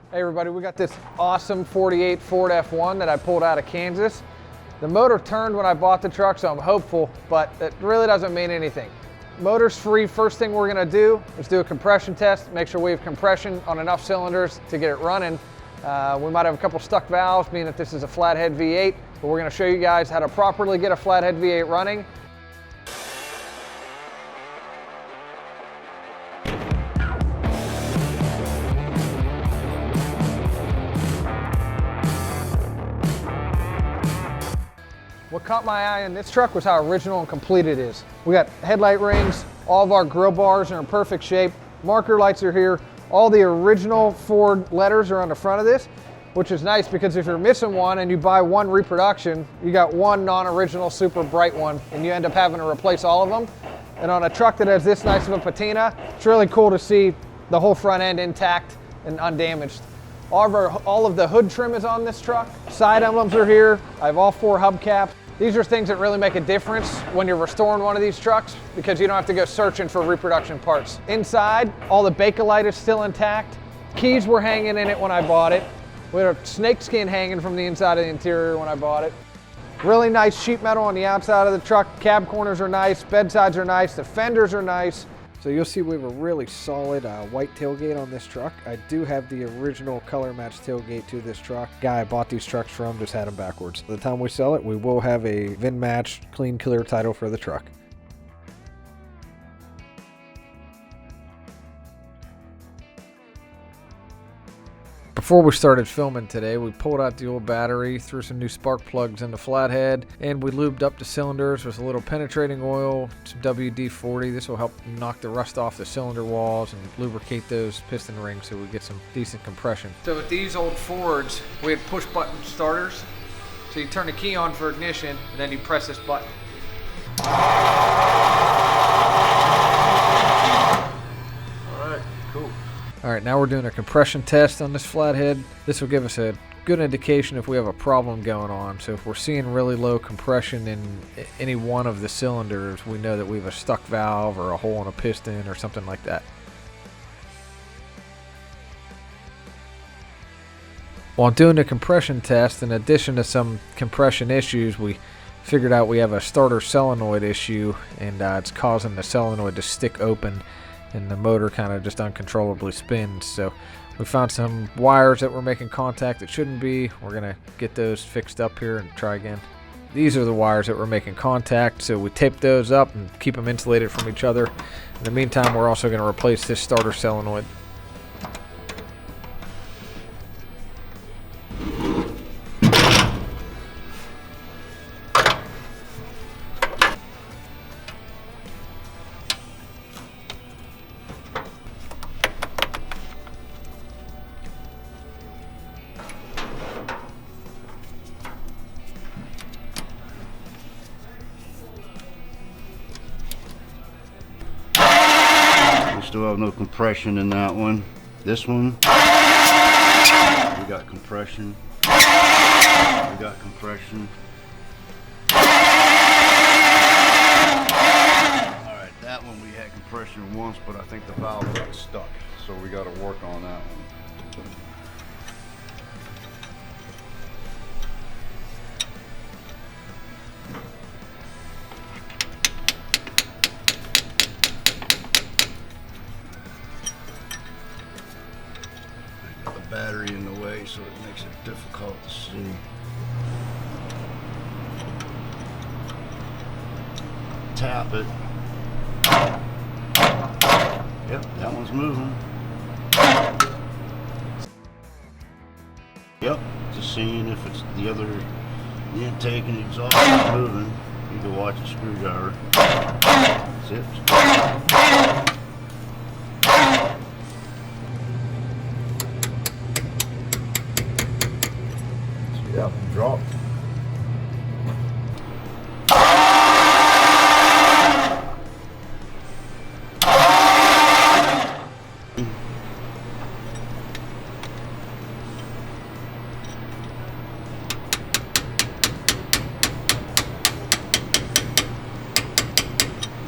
Hey everybody, we got this awesome 48 Ford F1 that I pulled out of Kansas. The motor turned when I bought the truck, so I'm hopeful, but it really doesn't mean anything. Motor's free. First thing we're gonna do is do a compression test, make sure we have compression on enough cylinders to get it running. We might have a couple stuck valves, meaning that this is a flathead V8, but we're gonna show you guys how to properly get a flathead V8 running. What caught my eye in this truck was how original and complete it is. We got headlight rings, all of our grill bars are in perfect shape, marker lights are here, all the original Ford letters are on the front of this, which is nice because if you're missing one and you buy one reproduction, you got one non-original super bright one and you end up having to replace all of them. And on a truck that has this nice of a patina, it's really cool to see the whole front end intact and undamaged. All of the hood trim is on this truck. Side emblems are here. I have all 4 hubcaps. These are things that really make a difference when you're restoring one of these trucks because you don't have to go searching for reproduction parts. Inside, all the Bakelite is still intact. Keys were hanging in it when I bought it. We had a snakeskin hanging from the inside of the interior when I bought it. Really nice sheet metal on the outside of the truck. Cab corners are nice, bedsides are nice, the fenders are nice. So you'll see we have a really solid white tailgate on this truck. I do have the original color match tailgate to this truck. Guy I bought these trucks from just had them backwards. By the time we sell it, we will have a VIN match, clean, clear title for the truck. Before we started filming today, we pulled out the old battery, threw some new spark plugs in the flathead, and we lubed up the cylinders with a little penetrating oil, some WD-40. This will help knock the rust off the cylinder walls and lubricate those piston rings so we get some decent compression. So with these old Fords, we had push button starters. So you turn the key on for ignition, and then you press this button. All right, now we're doing a compression test on this flathead. This will give us a good indication if we have a problem going on. So if we're seeing really low compression in any one of the cylinders, we know that we have a stuck valve or a hole in a piston or something like that. While doing the compression test, in addition to some compression issues, we figured out we have a starter solenoid issue, and it's causing the solenoid to stick open and the motor kind of just uncontrollably spins. So we found some wires that were making contact that shouldn't be. We're gonna get those fixed up here and try again. These are the wires that were making contact, so we taped those up and keep them insulated from each other. In the meantime, we're also gonna replace this starter solenoid. Still have no compression in that one. This one, we got compression. We got compression. Alright, that one we had compression once, but I think the valve got stuck. So we got to work on that one. Battery in the way, so it makes it difficult to see. Tap it. Yep, that one's moving. Yep, just seeing if it's the intake and exhaust is moving. You can watch the screwdriver. Zips. Yep, dropped.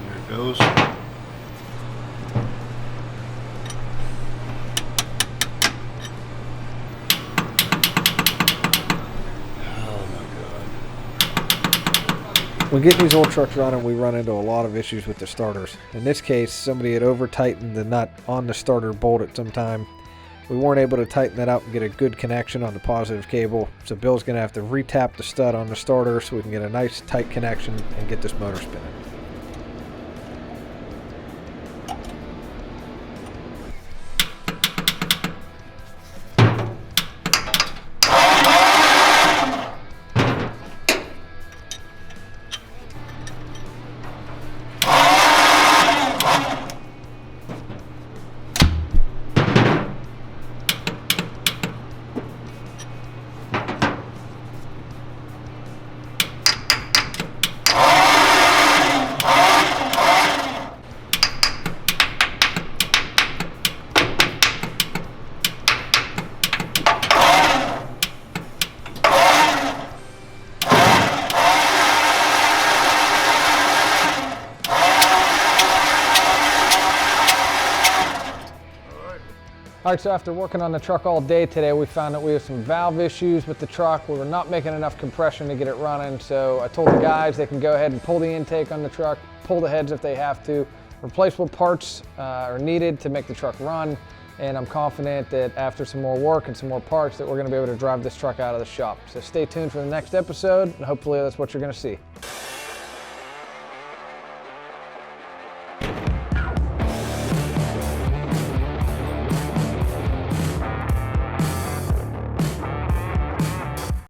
There it goes. When getting these old trucks running, we run into a lot of issues with the starters. In this case, somebody had over-tightened the nut on the starter bolt at some time. We weren't able to tighten that up and get a good connection on the positive cable, so Bill's going to have to re-tap the stud on the starter so we can get a nice tight connection and get this motor spinning. All right, so after working on the truck all day today, we found that we have some valve issues with the truck. We were not making enough compression to get it running, so I told the guys they can go ahead and pull the intake on the truck, pull the heads if they have to. Replaceable parts are needed to make the truck run, and I'm confident that after some more work and some more parts that we're gonna be able to drive this truck out of the shop. So stay tuned for the next episode, and hopefully that's what you're gonna see.